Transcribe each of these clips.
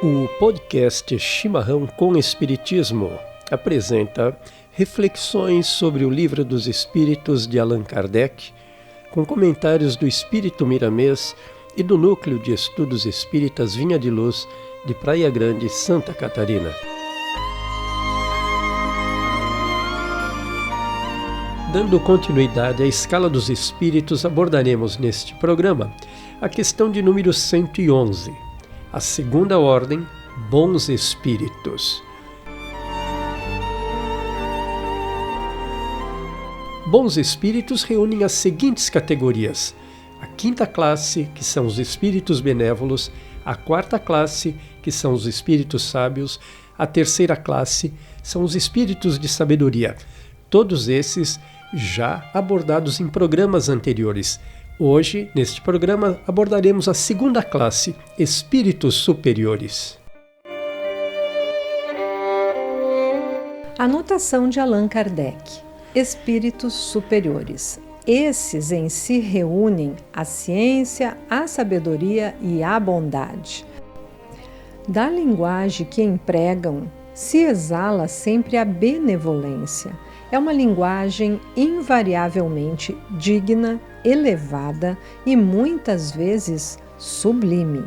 O podcast Chimarrão com Espiritismo apresenta reflexões sobre o Livro dos Espíritos de Allan Kardec, com comentários do Espírito Miramês e do Núcleo de Estudos Espíritas Vinha de Luz, de Praia Grande, Santa Catarina. Dando continuidade à escala dos espíritos, abordaremos neste programa a questão de número 111, a segunda ordem, bons espíritos. Bons espíritos reúnem as seguintes categorias: a quinta classe, que são os espíritos benévolos, a quarta classe, que são os espíritos sábios, a terceira classe são os espíritos de sabedoria. Todos esses já abordados em programas anteriores. Hoje, neste programa, abordaremos a segunda classe, espíritos superiores. Anotação de Allan Kardec: espíritos superiores. Esses em si reúnem a ciência, a sabedoria e a bondade. Da linguagem que empregam, se exala sempre a benevolência. É uma linguagem invariavelmente digna, elevada e muitas vezes sublime.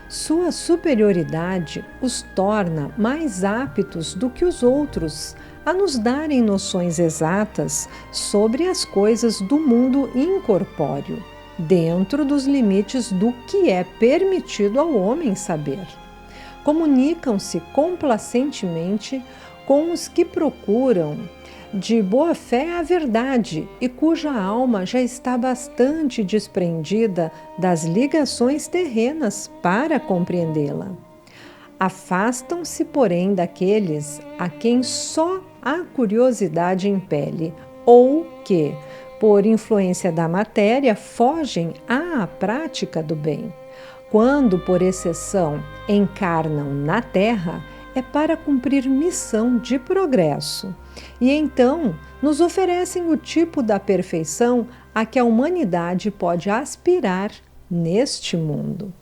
Sua superioridade os torna mais aptos do que os outros a nos darem noções exatas sobre as coisas do mundo incorpóreo, dentro dos limites do que é permitido ao homem saber. Comunicam-se complacentemente com os que procuram de boa fé a verdade e cuja alma já está bastante desprendida das ligações terrenas para compreendê-la. Afastam-se, porém, daqueles a quem só a curiosidade impele, ou que, por influência da matéria, fogem à prática do bem. Quando, por exceção, encarnam na Terra, é para cumprir missão de progresso. E então nos oferecem o tipo da perfeição a que a humanidade pode aspirar neste mundo.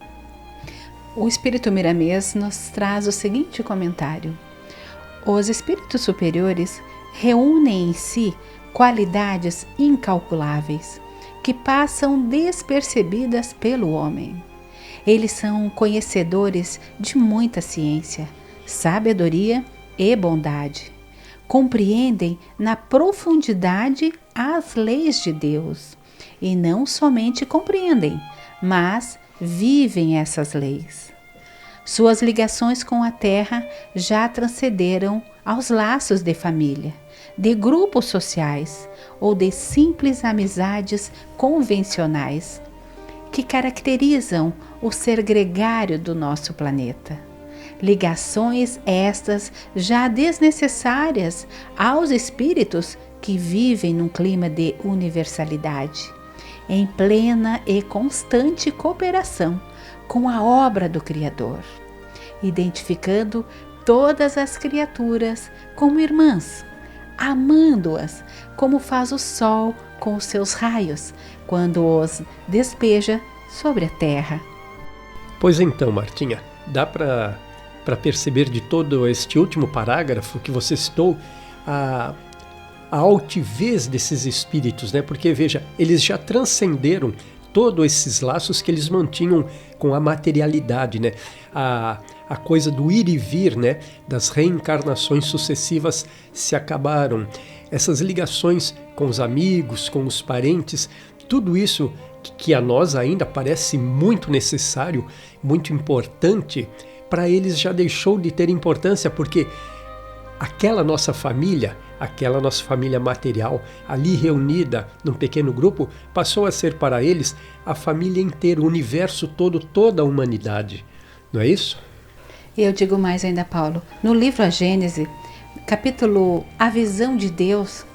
O Espírito Miramês nos traz o seguinte comentário: os espíritos superiores reúnem em si qualidades incalculáveis que passam despercebidas pelo homem. Eles são conhecedores de muita ciência, sabedoria e bondade. Compreendem na profundidade as leis de Deus. E não somente compreendem, mas vivem essas leis. Suas ligações com a terra já transcenderam aos laços de família, de grupos sociais ou de simples amizades convencionais que caracterizam o ser gregário do nosso planeta. Ligações estas já desnecessárias aos espíritos que vivem num clima de universalidade, em plena e constante cooperação com a obra do Criador, identificando todas as criaturas como irmãs, amando-as como faz o sol com os seus raios, quando os despeja sobre a terra. Pois então, Martinha, dá para perceber de todo este último parágrafo que você citou a altivez desses espíritos, né? Porque, veja, eles já transcenderam todos esses laços que eles mantinham com a materialidade, né? A coisa do ir e vir, né? Das reencarnações sucessivas se acabaram. Essas ligações com os amigos, com os parentes, tudo isso que a nós ainda parece muito necessário, muito importante, para eles já deixou de ter importância, porque aquela nossa família material, ali reunida num pequeno grupo, passou a ser para eles a família inteira, o universo todo, toda a humanidade. Não é isso? E eu digo mais ainda, Paulo. No livro A Gênese, capítulo A Visão de Deus,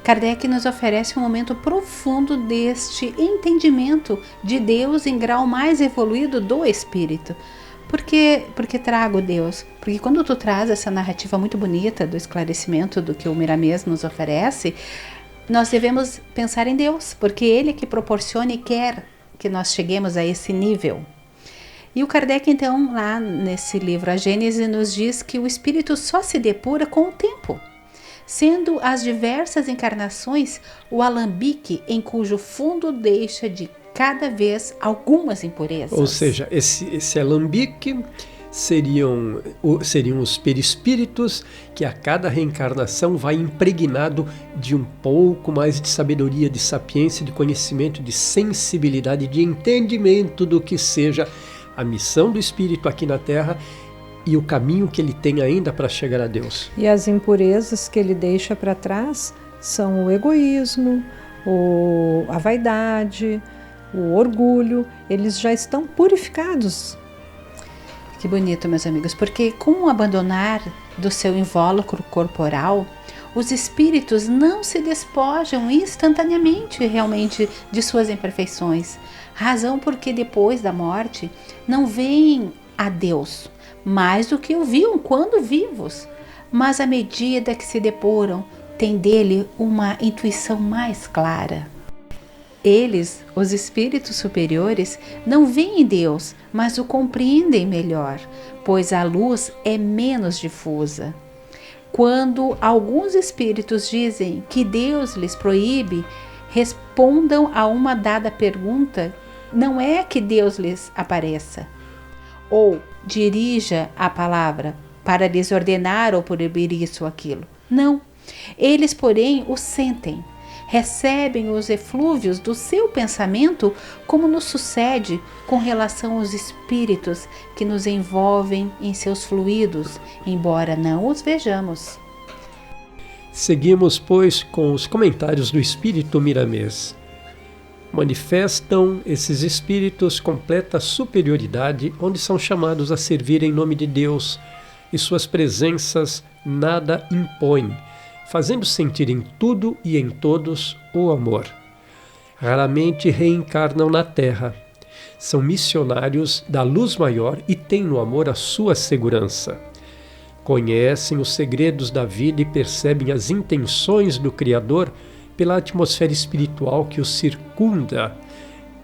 Kardec nos oferece um momento profundo deste entendimento de Deus em grau mais evoluído do espírito. Por que trago Deus? Porque quando tu traz essa narrativa muito bonita do esclarecimento do que o Miramês nos oferece, nós devemos pensar em Deus, porque Ele que proporciona e quer que nós cheguemos a esse nível. E o Kardec, então, lá nesse livro, A Gênese, nos diz que o espírito só se depura com o tempo, sendo as diversas encarnações o alambique em cujo fundo deixa de cada vez algumas impurezas. Ou seja, esse alambique seriam os perispíritos que a cada reencarnação vai impregnado de um pouco mais de sabedoria, de sapiência, de conhecimento, de sensibilidade, de entendimento do que seja a missão do espírito aqui na Terra e o caminho que ele tem ainda para chegar a Deus. E as impurezas que ele deixa para trás são o egoísmo, a vaidade, o orgulho. Eles já estão purificados. Que bonito, meus amigos, porque com o abandonar do seu invólucro corporal, os espíritos não se despojam instantaneamente realmente de suas imperfeições. Razão porque depois da morte não veem a Deus mais do que o viam quando vivos, mas à medida que se depuram, têm dele uma intuição mais clara. Eles, os espíritos superiores, não veem Deus, mas o compreendem melhor, pois a luz é menos difusa. Quando alguns espíritos dizem que Deus lhes proíbe, respondam a uma dada pergunta: não é que Deus lhes apareça, ou dirija a palavra para lhes ordenar ou proibir isso ou aquilo. Não. Eles, porém, o sentem. Recebem os eflúvios do seu pensamento, como nos sucede com relação aos espíritos que nos envolvem em seus fluidos, embora não os vejamos. Seguimos, pois, com os comentários do espírito Miramês. Manifestam esses espíritos completa superioridade, onde são chamados a servir em nome de Deus, e suas presenças nada impõem, fazendo sentir em tudo e em todos o amor. Raramente reencarnam na Terra. São missionários da luz maior e têm no amor a sua segurança. Conhecem os segredos da vida e percebem as intenções do Criador pela atmosfera espiritual que os circunda,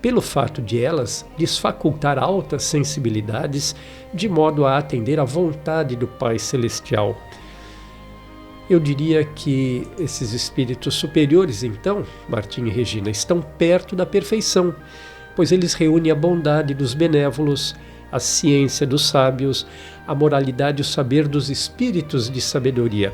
pelo fato de elas lhes facultar altas sensibilidades, de modo a atender à vontade do Pai Celestial. Eu diria que esses espíritos superiores, então, Martim e Regina, estão perto da perfeição, pois eles reúnem a bondade dos benévolos, a ciência dos sábios, a moralidade e o saber dos espíritos de sabedoria,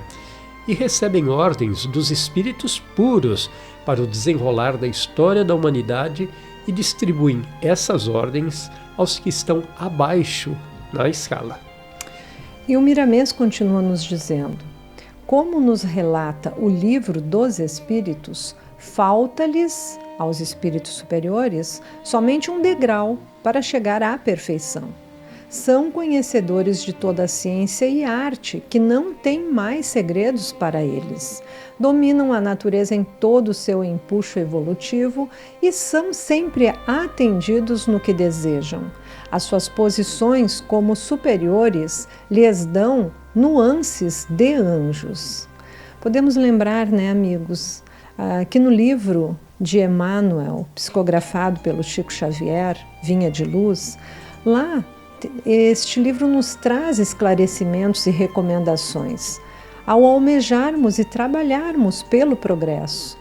e recebem ordens dos espíritos puros para o desenrolar da história da humanidade e distribuem essas ordens aos que estão abaixo na escala. E o Miramês continua nos dizendo: como nos relata o livro dos Espíritos, falta-lhes, aos espíritos superiores, somente um degrau para chegar à perfeição. São conhecedores de toda a ciência e arte, que não têm mais segredos para eles. Dominam a natureza em todo o seu empuxo evolutivo e são sempre atendidos no que desejam. As suas posições como superiores lhes dão nuances de anjos. Podemos lembrar, amigos, que no livro de Emmanuel, psicografado pelo Chico Xavier, Vinha de Luz, lá este livro nos traz esclarecimentos e recomendações ao almejarmos e trabalharmos pelo progresso.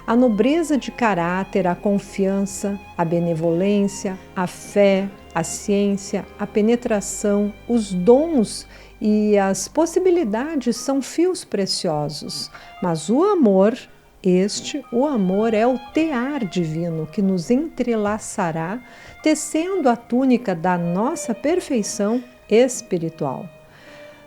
A nobreza de caráter, a confiança, a benevolência, a fé, a ciência, a penetração, os dons e as possibilidades são fios preciosos, mas o amor é o tear divino que nos entrelaçará, tecendo a túnica da nossa perfeição espiritual.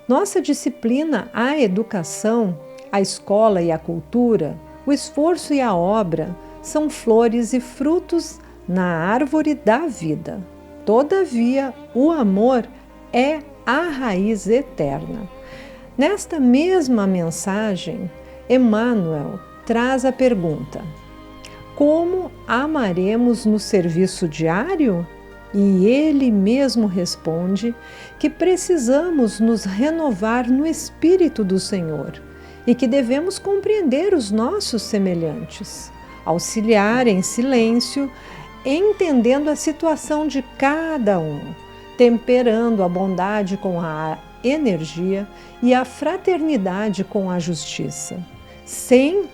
Nossa disciplina, a educação, a escola e a cultura, o esforço e a obra são flores e frutos na árvore da vida. Todavia, o amor é a raiz eterna. Nesta mesma mensagem, Emmanuel traz a pergunta: como amaremos no serviço diário? E ele mesmo responde que precisamos nos renovar no Espírito do Senhor e que devemos compreender os nossos semelhantes, auxiliar em silêncio, entendendo a situação de cada um, temperando a bondade com a energia e a fraternidade com a justiça, sem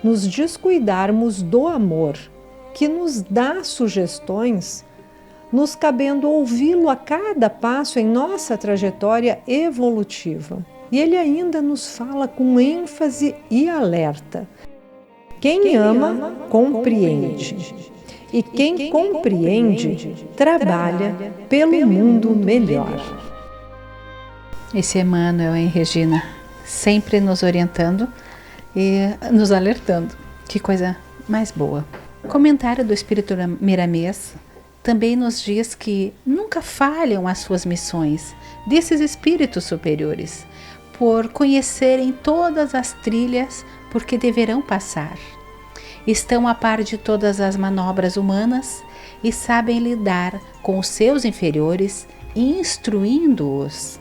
nos descuidarmos do amor, que nos dá sugestões, nos cabendo ouvi-lo a cada passo em nossa trajetória evolutiva. E ele ainda nos fala com ênfase e alerta. Quem ama, compreende. E quem compreende, trabalha pelo mundo melhor. Esse Emmanuel, hein, Regina? Sempre nos orientando e nos alertando. Que coisa mais boa. O comentário do Espírito Miramês também nos diz que nunca falham as suas missões desses espíritos superiores, por conhecerem todas as trilhas por que deverão passar. Estão a par de todas as manobras humanas e sabem lidar com os seus inferiores, instruindo-os.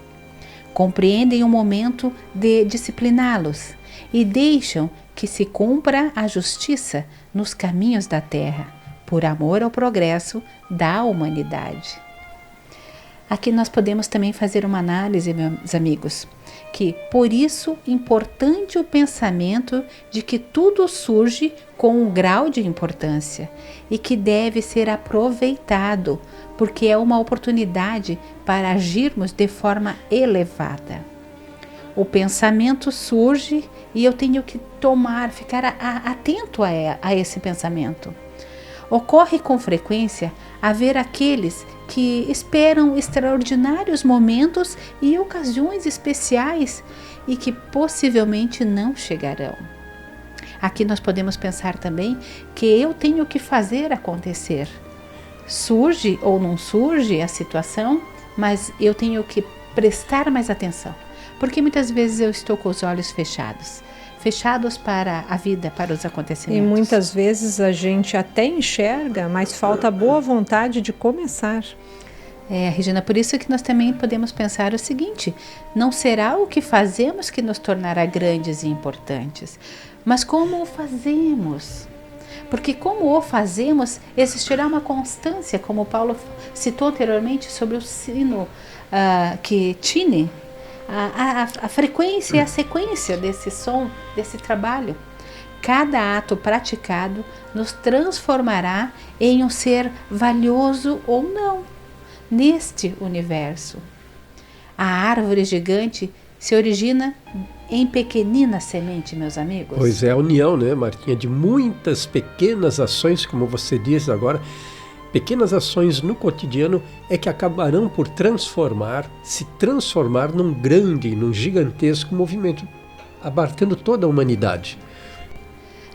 Compreendem o momento de discipliná-los e deixam que se cumpra a justiça nos caminhos da terra, por amor ao progresso da humanidade. Aqui nós podemos também fazer uma análise, meus amigos, que por isso importante o pensamento de que tudo surge com um grau de importância e que deve ser aproveitado, porque é uma oportunidade para agirmos de forma elevada. O pensamento surge e eu tenho que ficar atento a esse pensamento. Ocorre com frequência haver aqueles que esperam extraordinários momentos e ocasiões especiais e que possivelmente não chegarão. Aqui nós podemos pensar também que eu tenho que fazer acontecer. Surge ou não surge a situação, mas eu tenho que prestar mais atenção, porque muitas vezes eu estou com os olhos fechados para a vida, para os acontecimentos. E muitas vezes a gente até enxerga, mas falta a boa vontade de começar. Regina, por isso que nós também podemos pensar o seguinte: não será o que fazemos que nos tornará grandes e importantes, mas como o fazemos. Porque como o fazemos, existirá uma constância, como Paulo citou anteriormente sobre o sino que tine, a frequência e a sequência desse som, desse trabalho. Cada ato praticado nos transformará em um ser valioso ou não neste universo. A árvore gigante se origina em pequenina semente, meus amigos. Pois é, a união, né, Martinha, de muitas pequenas ações, como você diz agora, pequenas ações no cotidiano é que acabarão por se transformar num grande, num gigantesco movimento, abarcando toda a humanidade.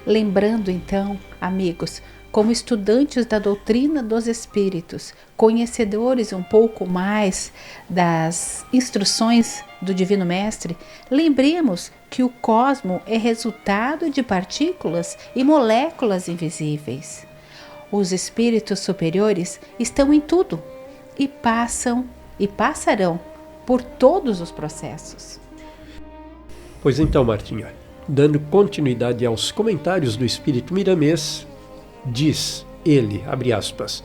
Lembrando então, amigos, como estudantes da doutrina dos Espíritos, conhecedores um pouco mais das instruções do Divino Mestre, lembremos que o cosmo é resultado de partículas e moléculas invisíveis. Os espíritos superiores estão em tudo e passam e passarão por todos os processos. Pois então, Martinha, dando continuidade aos comentários do Espírito Miramês, diz ele, abre aspas,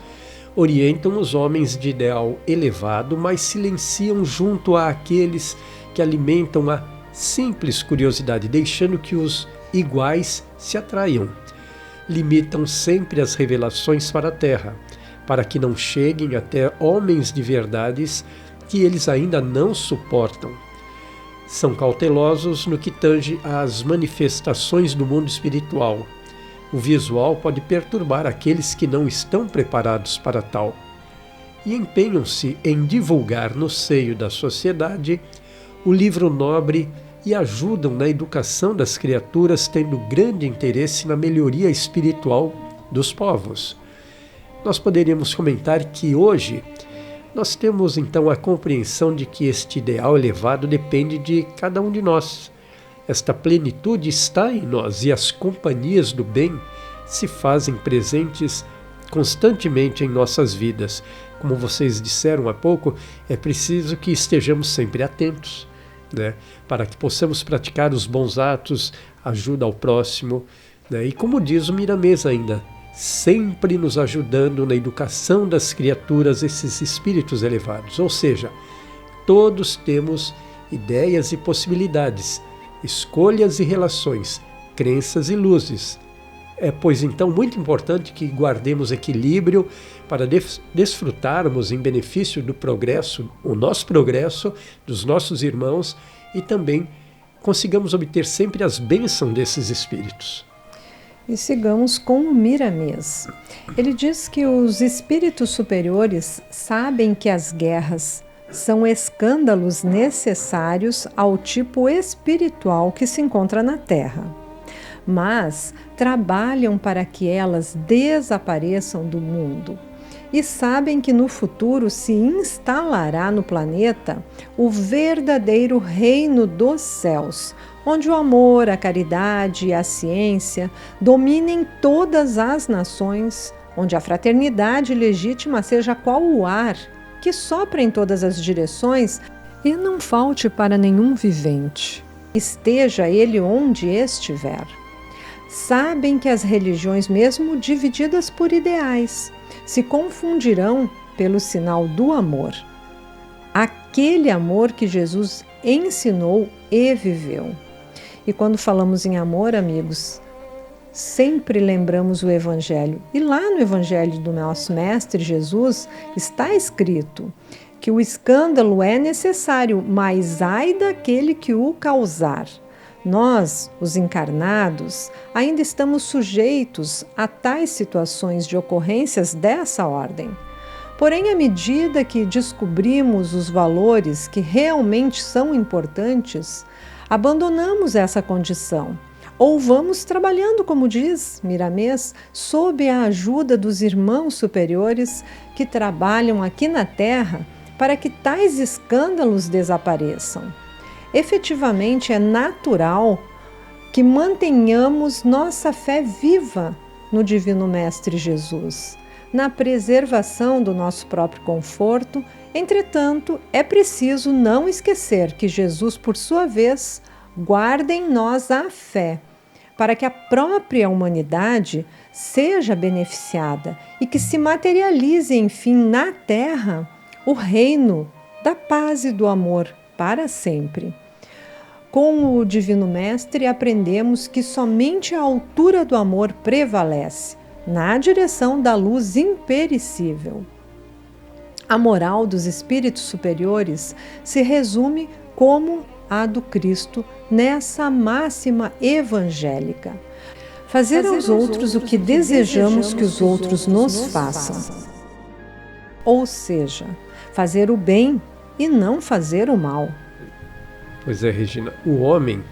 orientam os homens de ideal elevado, mas silenciam junto àqueles que alimentam a simples curiosidade, deixando que os iguais se atraiam. Limitam sempre as revelações para a terra, para que não cheguem até homens de verdades que eles ainda não suportam. São cautelosos no que tange às manifestações do mundo espiritual. O visual pode perturbar aqueles que não estão preparados para tal. E empenham-se em divulgar no seio da sociedade o livro nobre e ajudam na educação das criaturas, tendo grande interesse na melhoria espiritual dos povos. Nós poderíamos comentar que hoje nós temos então a compreensão de que este ideal elevado depende de cada um de nós. Esta plenitude está em nós e as companhias do bem se fazem presentes constantemente em nossas vidas. Como vocês disseram há pouco, é preciso que estejamos sempre atentos, né, para que possamos praticar os bons atos, ajuda ao próximo, né, e como diz o Miramês ainda, sempre nos ajudando na educação das criaturas, esses espíritos elevados. Ou seja, todos temos ideias e possibilidades, escolhas e relações, crenças e luzes. Pois então, muito importante que guardemos equilíbrio para desfrutarmos em benefício do progresso, o nosso progresso, dos nossos irmãos, e também consigamos obter sempre as bênçãos desses espíritos. E sigamos com o Miramês. Ele diz que os espíritos superiores sabem que as guerras são escândalos necessários ao tipo espiritual que se encontra na Terra, mas trabalham para que elas desapareçam do mundo e sabem que no futuro se instalará no planeta o verdadeiro reino dos céus, onde o amor, a caridade e a ciência dominem todas as nações, onde a fraternidade legítima seja qual o ar que sopra em todas as direções e não falte para nenhum vivente, esteja ele onde estiver. Sabem que as religiões, mesmo divididas por ideais, se confundirão pelo sinal do amor, aquele amor que Jesus ensinou e viveu. E quando falamos em amor, amigos, sempre lembramos o Evangelho. E lá no Evangelho do nosso Mestre Jesus está escrito que o escândalo é necessário, mas ai daquele que o causar. Nós, os encarnados, ainda estamos sujeitos a tais situações de ocorrências dessa ordem. Porém, à medida que descobrimos os valores que realmente são importantes, abandonamos essa condição ou vamos trabalhando, como diz Miramês, sob a ajuda dos irmãos superiores que trabalham aqui na Terra para que tais escândalos desapareçam. Efetivamente, é natural que mantenhamos nossa fé viva no Divino Mestre Jesus, na preservação do nosso próprio conforto. Entretanto, é preciso não esquecer que Jesus, por sua vez, guarda em nós a fé, para que a própria humanidade seja beneficiada e que se materialize, enfim, na Terra o reino da paz e do amor para sempre. Com o Divino Mestre, aprendemos que somente a altura do amor prevalece, na direção da luz imperecível. A moral dos espíritos superiores se resume como a do Cristo nessa máxima evangélica: fazer aos outros o que desejamos que os outros nos façam. Ou seja, fazer o bem e não fazer o mal. Pois é, Regina, o homem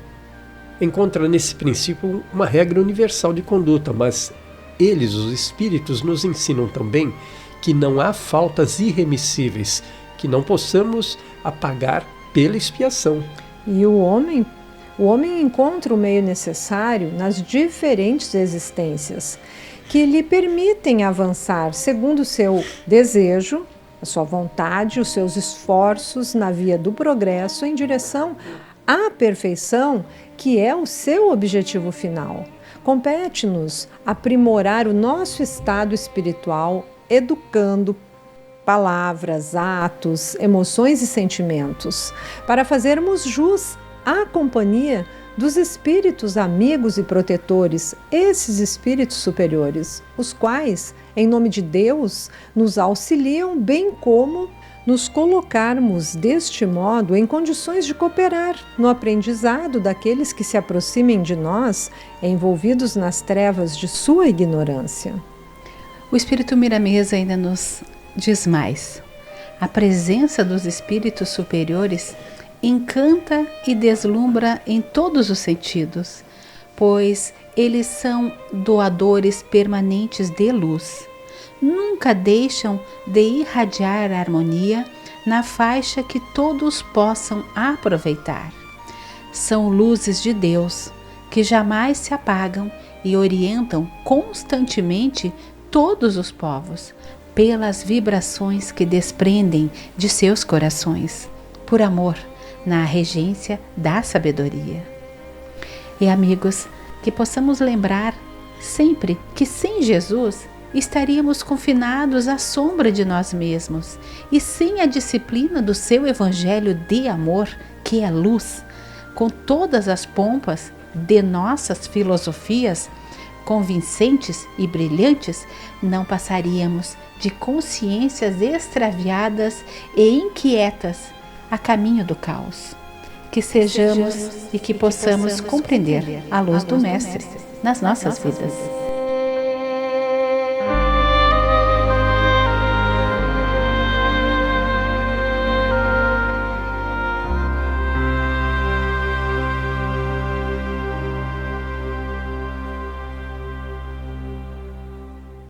encontra nesse princípio uma regra universal de conduta, mas eles, os espíritos, nos ensinam também que não há faltas irremissíveis, que não possamos apagar pela expiação. E o homem encontra o meio necessário nas diferentes existências, que lhe permitem avançar segundo o seu desejo, a sua vontade, os seus esforços na via do progresso em direção à perfeição, que é o seu objetivo final. Compete-nos aprimorar o nosso estado espiritual, educando palavras, atos, emoções e sentimentos, para fazermos jus à companhia dos espíritos amigos e protetores, esses espíritos superiores, os quais, em nome de Deus, nos auxiliam, bem como nos colocarmos deste modo em condições de cooperar no aprendizado daqueles que se aproximem de nós, envolvidos nas trevas de sua ignorância. O Espírito Miramês ainda nos diz mais. A presença dos espíritos superiores encanta e deslumbra em todos os sentidos, pois eles são doadores permanentes de luz. Nunca deixam de irradiar a harmonia na faixa que todos possam aproveitar. São luzes de Deus que jamais se apagam e orientam constantemente todos os povos pelas vibrações que desprendem de seus corações, por amor, na regência da sabedoria. E amigos, que possamos lembrar sempre que sem Jesus estaríamos confinados à sombra de nós mesmos e sem a disciplina do seu evangelho de amor, que é luz, com todas as pompas de nossas filosofias convincentes e brilhantes, não passaríamos de consciências extraviadas e inquietas a caminho do caos. Que sejamos e que possamos compreender a luz do Mestre nas nossas vidas.